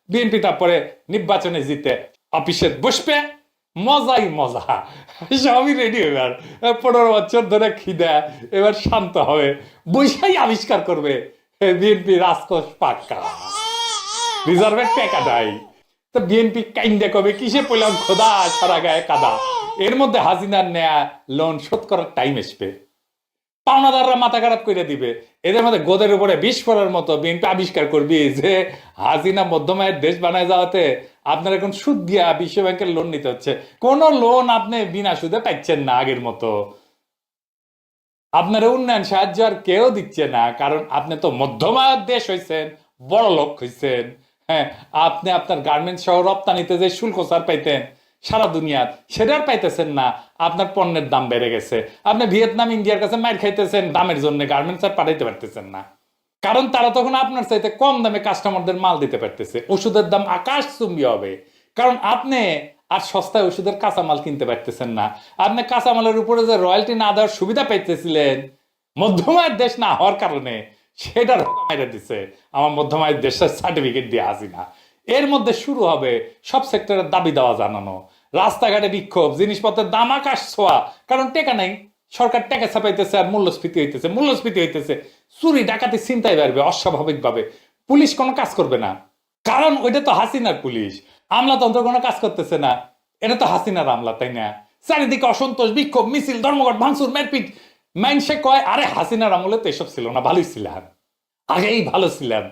BNP তারপরে নির্বাচনে জিতে অফিসে বসবে, মজাই মজা, সবই রেডি এবার, 15 বছর ধরে খিদা এবার শান্ত হবে, বৈশাই আবিষ্কার করবে বিএনপি রাজকোষ পাক্কা, রিজার্ভের টাকা নাই। তো বিএনপি কাইন্দা কবে কিসে পেলাম খোদা সারা গায়ে কাদা। এর মধ্যে হাসিনার নেয়া লোন শোধ করার টাইম আসবে, পাওনাদাররা মাথা খারাপ করে দিবে। এদের মধ্যে গোদের উপরে বিষ পড়ার মতো বিএনপি আবিষ্কার করবি যে হাসিনা মধ্যমায়ের দেশ বানায় যাওয়াতে আপনার এখন সুদ দিয়া বিশ্ব ব্যাংকের লোন নিতে হচ্ছে। কোন লোন আপনি বিনা সুদে পাচ্ছেন না আগের মতো, আপনার উন্নয়ন সাহায্য আর কেউ দিচ্ছে না, কারণ আপনি তো মধ্যমায়ের দেশ হয়েছেন, বড় লোক হয়েছেন। হ্যাঁ, আপনি আপনার গার্মেন্টস সহ রপ্তানিতে যে শুল্ক ছাড় পাইতেন সারা দুনিয়ার, সেটার পাইতেছেন না। আপনার পণ্যের দাম বেড়ে গেছে, আপনি ভিয়েতনাম ইন্ডিয়ার কাছে মাইর খাইতেছেন দামের জন্য, গার্মেন্টস আর পাঠাইতে পারতেছেন না, কারণ তারা তখন আপনার চাইতে কম দামে কাস্টমারদের মাল দিতে পারতেছে। ওষুধের দাম আকাশ চুম্বি হবে, কারণ আপনি আর সস্তায় ওষুধের কাঁচামাল কিনতে পারতেছেন না। আপনি কাঁচামালের উপরে যে রয়্যালটি না দেওয়ার সুবিধা পাইতেছিলেন মধ্যমায়ের দেশ না হওয়ার কারণে, সেটা মেরে দিছে আমার মধ্যমায়ের দেশের সার্টিফিকেট দিয়ে আসি না। এর মধ্যে শুরু হবে সব সেক্টরের দাবি দেওয়া জানানো, রাস্তাঘাটে বিক্ষোভ, জিনিসপত্রের দাম আকাশ ছোঁয়া, কারণ টেকা নাই, সরকার টাকা ছাপাইতেছে আর মূল্যস্ফীতি হইতেছে, চুরি ডাকাতি চিন্তায় বাড়বে অস্বাভাবিকভাবে, পুলিশ কোনো কাজ করবে না, কারণ ওইটা তো হাসিনার পুলিশ, আমলাতন্ত্র কোনো কাজ করতেছে না, এটা তো হাসিনার আমলা, তাই না? চারিদিকে অসন্তোষ, বিক্ষোভ, মিছিল, ধর্মঘট, ভাঙচুর, মারপিট। মাইনসে কয় আরে হাসিনার আমলে তো এসব ছিল না, ভালোই ছিলাম, আগেই ভালো ছিলাম,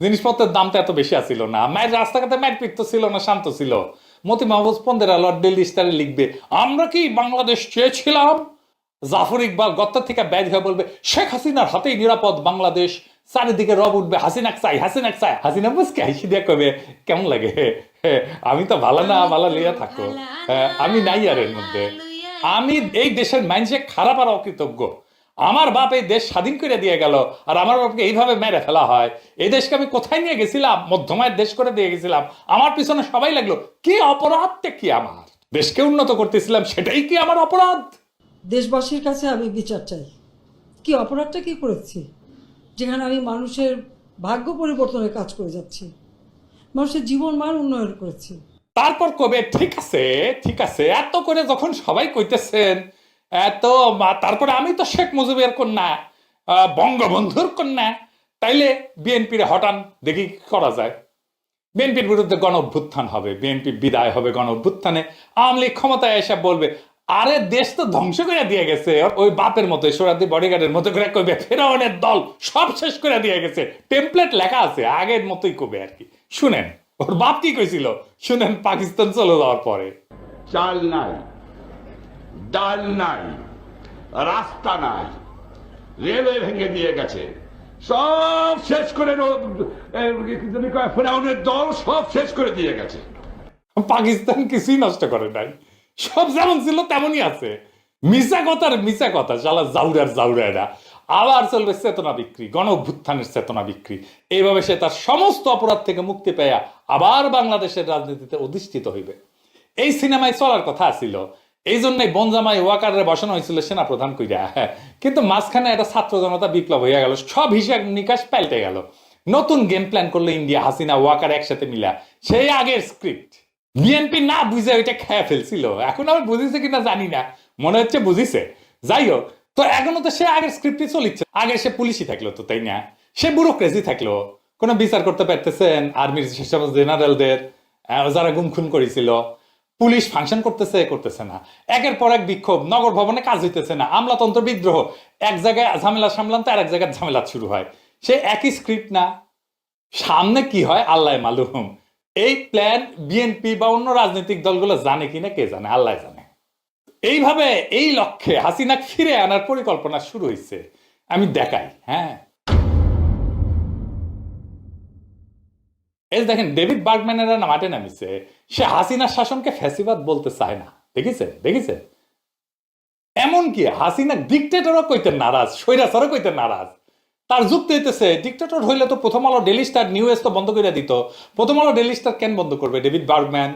জিনিসপত্রের দামটা এত বেশি আসছিল না, মায়ের রাস্তাঘাটে মারপিট তো ছিল না, শান্ত ছিল। মতি মাহফুজ 15 লর্ড ডেলি স্টারে লিখবে আমরা কি বাংলাদেশ চেয়েছিলাম, জাফর ইকবাল গত্তা থেকে ব্যাগ হয়ে বলবে শেখ হাসিনার হাতেই নিরাপদ বাংলাদেশ, চারিদিকে রব উঠবে হাসিনাক চাই, হাসিনাক চাই, হাসিনা বুঝকে হাসি দিয়ে কবে কেমন লাগে, আমি তো ভালো না ভালো লইয়া থাকো, আমি নাই আর এর মধ্যে, আমি এই দেশের মানুষে খারাপ আর অকৃতজ্ঞ। আমার বাপ এই দেশ স্বাধীন করে দিয়ে গেল, আর আমার বাপকে এইভাবে মেরে ফেলা হয়। এই দেশকে আমি কোথায় নিয়ে গেছিলাম? মধ্যমায়ের দেশ করে দিয়ে গেছিলাম, আমার পিছনে সবাই লাগলো, কি অপরাধটা কি আমার? দেশকে উন্নত করতেছিলাম, সেটাই কি আমার অপরাধ? দেশবাসীর কাছে আমি বিচার চাই, কি অপরাধটা কি করেছি যেখানে আমি মানুষের ভাগ্য পরিবর্তনের কাজ করে যাচ্ছি, মানুষের জীবন মান উন্নয়ন করেছি। তারপর কবে ঠিক আছে ঠিক আছে, এত করে যখন সবাই কইতেছেন, এত তারপরে আমি তো শেখ মুজিবের কন্যা, বঙ্গবন্ধুর কন্যা, তাইলে বিএনপির হটান, দেখি কি করা যায়। বিএনপির বিরুদ্ধে গণ অভ্যুত্থান হবে, বিএনপি বিদায় হবে গণ অভ্যুত্থানে, আওয়ামী লীগ ক্ষমতায় এসে বলবে আরে দেশ তো ধ্বংস করে দিয়ে গেছে, ওই বাপের মতো সোরাদি বডিগার্ডের মতো করে কইবে ফেরাউনের দল সব শেষ করে দিয়ে গেছে, টেমপ্লেট লেখা আছে, আগের মতোই কবে আর কি। শুনেন ওর বাপ কি কইছিল, শুনেন পাকিস্তান চলে যাওয়ার পরে। চাল নাই, ডাল নাই, রাস্তা নাই, রেলওয়ে ভেঙে দিয়ে গেছে, সব শেষ করে ফেরাউনের দল সব শেষ করে দিয়ে গেছে। পাকিস্তান কিছুই নষ্ট করে নাই, সব যেমন ছিল তেমনই আছে। মিশা কথা শালা জাউরারা। আবার চলবে চেতনা বিক্রি, গণ অভ্যুত্থানের চেতনা বিক্রি। এইভাবে সে তার সমস্ত অপরাধ থেকে মুক্তি পেয়া আবার বাংলাদেশের রাজনীতিতে অধিষ্ঠিত হইবে। এই সিনেমায় চলার কথা ছিল, এই জন্যই বনজামাই ওয়াকারে বসানো হয়েছিল সেনাপ্রধান কইরা, কিন্তু মাঝখানে একটা ছাত্র জনতা বিপ্লব হইয়া গেল, সব হিসাব নিকাশ পাল্টে গেল, নতুন গেম প্ল্যান করলো ইন্ডিয়া, হাসিনা ওয়াকার একসাথে মিলা, সেই আগের স্ক্রিপ্ট। বিএনপি না বুঝে ওইটা খেয়ে ফেলছিল, এখন আবার বুঝেছে কিনা জানি না, মনে হচ্ছে বুঝিছে। যাই হোক, তো এখনো তো সে আগের স্ক্রিপ্টই চলিচ্ছে, আগে সে পুলিশই থাকলো তো, তাই না? সে ব্যুরোক্রেসি থাকলো, কোনো বিচার করতে পারতেছেন আর্মির সেসব জেনারেলদের যারা গুম খুন করেছিল। পুলিশ ফাংশন করতেছে না, একের পর এক বিক্ষোভ, নগর ভবনে কাজ হইতেছে না, আমলাতন্ত্র বিদ্রোহ, এক জায়গায় ঝামেলা সামলান তো আর এক জায়গায় ঝামেলা শুরু হয়, সে একই স্ক্রিপ্ট না। সামনে কি হয় আল্লাহ মালুম। এই প্ল্যান বিএনপি বা অন্য রাজনৈতিক দলগুলো জানে কিনা কে জানে, আল্লাহ জানে। এইভাবে এই লক্ষ্যে হাসিনা ফিরে আনার পরিকল্পনা শুরু হয়েছে, আমি দেখাই। হ্যাঁ, এই দেখেন ডেভিড বার্গম্যানেরা মাঠে নামিছে, সে হাসিনার শাসনকে ফ্যাসিবাদ বলতে চায় না, দেখেছেন? এমনকি হাসিনা ডিক্টেটরও কইতে নারাজ, স্বৈরাচারও কইতে নারাজ। তার যুক্তি হইতেছে ডিক্টেটর হইলে তো প্রথম আলো, ডেইলি স্টার, নিউজ তো বন্ধ করে দিত। প্রথম আলো, ডেইলি স্টার কেন বন্ধ করবে ডেভিড বার্গম্যান?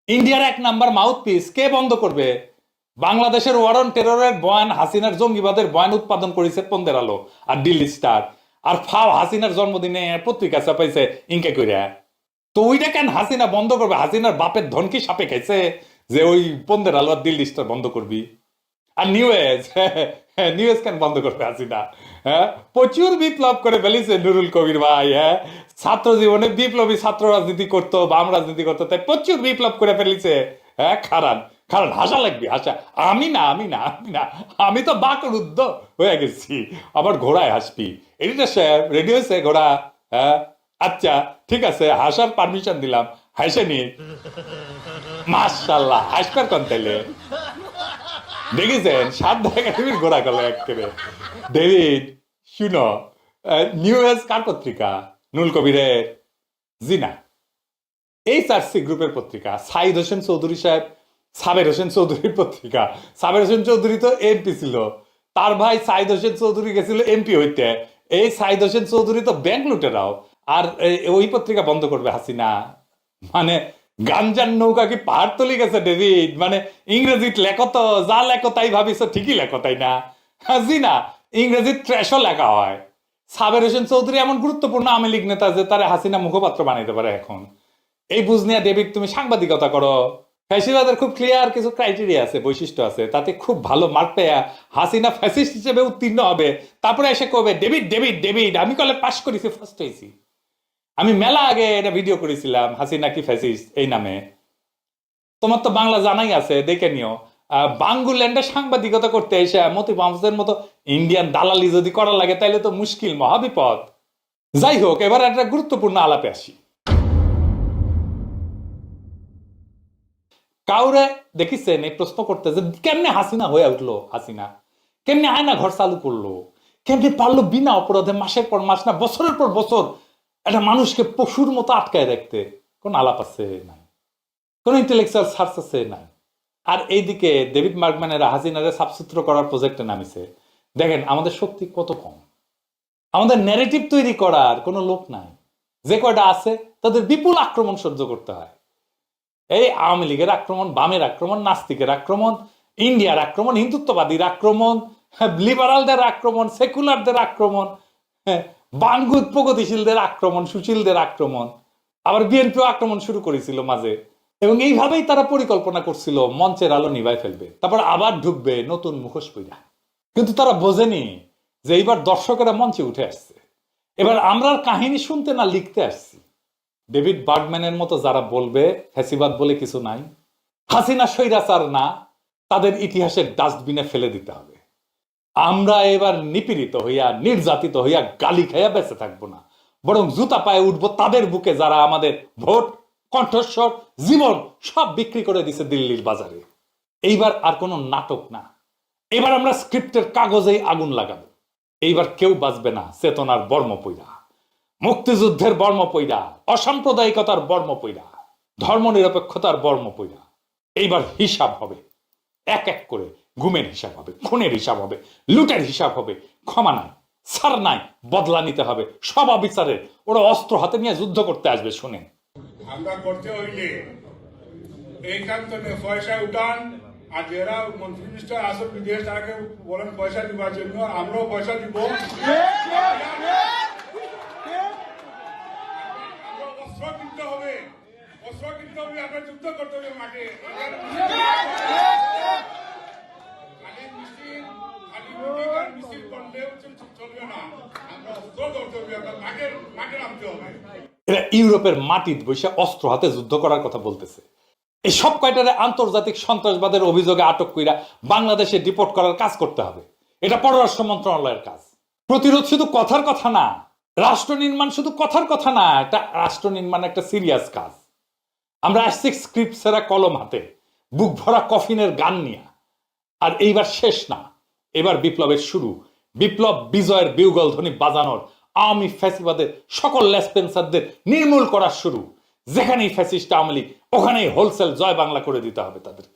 ইন্ডিয়ার 1 নাম্বার মাউথপিস কে বন্ধ করবে? বাংলাদেশের ওয়ার অন টেররের বয়ান, হাসিনার জঙ্গিবাদের বয়ান উৎপাদন করেছে 15 আলো আর ডেইলি স্টার, আর ফাও হাসিনার জন্মদিনে পত্রিকা ছাপাইছে ইনকে কইরা। তো ওইটা কেন হাসিনা বন্ধ করবে? হাসিনার বাপের ধন কি সাপে খাইছে যে ওই পন্দের আলোয়ার দিল লিস্টটা বন্ধ করবি? আর নিউজ নিউজ কেন বন্ধ করবে হাসিনা? হ্যাঁ, প্রচুর বিপ্লব করে ফেলিছে নুরুল কবির ভাই। হ্যাঁ, ছাত্র জীবনে বিপ্লবী ছাত্র রাজনীতি করতো, বাম রাজনীতি করতো, তাই প্রচুর বিপ্লব করে ফেলিছে। হ্যাঁ, খারান খারান হাসা লাগবে হাসা। আমি না আমি তো বাকরুদ্ধ হয়ে গেছি। আবার ঘোড়ায় হাসবি? এডিটর সাহেব রেডি হয়েছে ঘোড়া? হ্যাঁ, আচ্ছা ঠিক আছে, হাসার পারমিশন দিলাম, হাসেনি? মাশাল্লাহ, হাসবার কোন তাইলে? দেখেছেন 7 একাডেমির ঘোড়া গেল একেবারে। ডেভিড শুনো, নিউজ কার পত্রিকা? নুরুল কবিরের? জি না, এই চার্সি গ্রুপের পত্রিকা। সাইদ হোসেন চৌধুরী সাহেব, সাবের হোসেন চৌধুরীর পত্রিকা। সাবের হোসেন চৌধুরী তো এমপি ছিল, তার ভাই সাইদ হোসেন চৌধুরী গেছিল এমপি হইতে। এই সাইদ হোসেন চৌধুরী তো ব্যাংক লুটেরাও। আর ওই পত্রিকা বন্ধ করবে হাসিনা? মানে গাঞ্জার নৌকা কি পাহাড় তলি গেছে ডেভিড? মানে ইংরেজিত লেখো তো, যা লেখো তাই ভাবিস ঠিকই লেখো, তাই না? জি না, ইংরেজিত ট্র্যাশও লেখা হয়। সাবের হোসেন চৌধুরী এমন গুরুত্বপূর্ণ আওয়ামী লীগ নেতা যে তারা হাসিনা মুখপাত্র বানাইতে পারে এখন। এই বুঝ নিয়ে ডেভিড তুমি সাংবাদিকতা করো। ফ্যাসিবাদের খুব ক্লিয়ার কিছু ক্রাইটেরিয়া আছে, বৈশিষ্ট্য আছে, তাতে খুব ভালো মার্ক পেয়া হাসিনা ফ্যাসিস্ট হিসেবে উত্তীর্ণ হবে। তারপরে এসে কবে ডেভিড ডেভিড ডেভিড আমি কলে পাশ করেছি, ফার্স্ট হয়েছি। আমি মেলা আগে এটা ভিডিও করেছিলাম, হাসিনা কি ফ্যাসিস্ট এই নামে। তোমার তো বাংলা জানাই আছে, দেখে নিও। বাঙ্গুল্যান্ডে সাংবাদিকতা করতে এসে মতি মাহফুজের মতো ইন্ডিয়ান দালালি যদি করা লাগে তাহলে তো মুশকিল, মহাবিপদ। যাই হোক, এবার একটা গুরুত্বপূর্ণ আলাপে আসি। কাউরে দেখিছেন এই প্রশ্ন করতে যে কেমনে হাসিনা হয়ে উঠলো? হাসিনা কেমনে আয়না ঘর চালু করলো? কেমনে পারলো বিনা অপরাধে মাসের পর মাস না বছরের পর বছর একটা মানুষকে পশুর মতো আটকায় রাখতে? কোন আলাপ আছে? নাই। কোন ইন্টেলেকচুয়াল সার্চ আছে? নাই। আর এইদিকে ডেভিড মার্কম্যানেরা হাসিনারে সাফসুত্র করার প্রজেক্টে নামিছে। দেখেন আমাদের শক্তি কত কম, আমাদের ন্যারেটিভ তৈরি করার কোনো লোক নাই। যে কয়টা আছে তাদের বিপুল আক্রমণ সহ্য করতে হয়। এই আওয়ামী লীগের আক্রমণ, বামের আক্রমণ, নাস্তিকের আক্রমণ, ইন্ডিয়ার আক্রমণ, হিন্দুত্ববাদীর আক্রমণ, লিবারালদের আক্রমণ, সেকুলারদের আক্রমণ, বাঙ্গুত প্রগতিশীলদের আক্রমণ, সুশীলদের আক্রমণ, আবার বিএনপিও আক্রমণ শুরু করেছিল মাঝে। এবং এইভাবেই তারা পরিকল্পনা করছিল মঞ্চের আলো নিভাই ফেলবে, তারপর আবার ঢুকবে নতুন মুখোশ পইরা। কিন্তু তারা বোঝেনি যে এইবার দর্শকেরা মঞ্চে উঠে আসছে, এবার আমরা কাহিনী শুনতে না লিখতে আসছি। ডেভিড বার্গম্যানের মতো যারা বলবে ফ্যাসিবাদ বলে কিছু নাই, হাসিনা স্বৈরাচার না, তাদের ইতিহাসের ডাস্টবিনে ফেলে দিতে হবে। আমরা এবার নিপীড়িত হইয়া, নির্যাতিত হইয়া, গালি খাইয়া বেঁচে থাকবো না, বরং জুতা পায়ে উঠবো তাদের বুকে যারা আমাদের ভোট, কণ্ঠস্বর, জীবন সব বিক্রি করে দিছে দিল্লির বাজারে। এইবার আর কোনো নাটক না, এবার আমরা স্ক্রিপ্টের কাগজেই আগুন লাগাবো। এইবার কেউ বাঁচবে না চেতনার বর্ম পইরা, মুক্তিযুদ্ধের বর্ম পইরা, অসাম্প্রদায়িকতার বর্ম পইরা, ধর্ম নিরপেক্ষতার বর্ম পইরা। এইবার হিসাব হবে এক এক করে। গুমের হিসাব হবে, খুনের হিসাব হবে, লুটের হিসাব হবে। ক্ষমা নাই, ছাড় নাই, বদলা নিতে হবে সব অবিচারের। ওরা অস্ত্র হাতে নিয়ে যুদ্ধ করতে আসবে। শুনেন, আমরা করতে হইলে এইখান থেকে পয়সা উঠান, আর যারা মন্ত্রী মিনিস্টার আসল বিদেশ তাকে বলেন পয়সা দিবার জন্য, আমরাও পয়সা দিব। অস্ত্র কিনতে হবে, অস্ত্র কিনতে হবে, আপনার যুদ্ধ করতে হবে মাঠে। মিছিল করলেও চলবে না, আমরা অস্ত্র করতে হবে, আপনার মাঠে নামতে হবে। এরা ইউরোপের মাটিতে বসে অস্ত্র হাতে যুদ্ধ করার কথা বলতেছে। এই সব কয়টারে আন্তর্জাতিক সন্ত্রাসবাদের অভিযোগে আটক কইরা বাংলাদেশে ডিপোর্ট করার কাজ করতে হবে। এটা পররাষ্ট্র মন্ত্রণালয়ের কাজ। প্রতিরোধ শুধু কথার কথা না, রাষ্ট্র নির্মাণ শুধু কথার কথা না, এটা রাষ্ট্র নির্মাণ একটা সিরিয়াস কাজ। আমরা আসছি স্ক্রিপ্ট সেরা কলম হাতে, বুক ভরা কফিনের গান নিয়ে। আর এইবার শেষ না, এবার বিপ্লবের শুরু। বিপ্লব বিজয়ের বিউগল ধ্বনি বাজানোর, আওয়ামী ফ্যাসিবাদের সকল লেসপেন্সারদের নির্মূল করার শুরু। যেখানেই ফ্যাসিস্ট আওয়ামী লীগ, ওখানেই হোলসেল জয় বাংলা করে দিতে হবে তাদেরকে।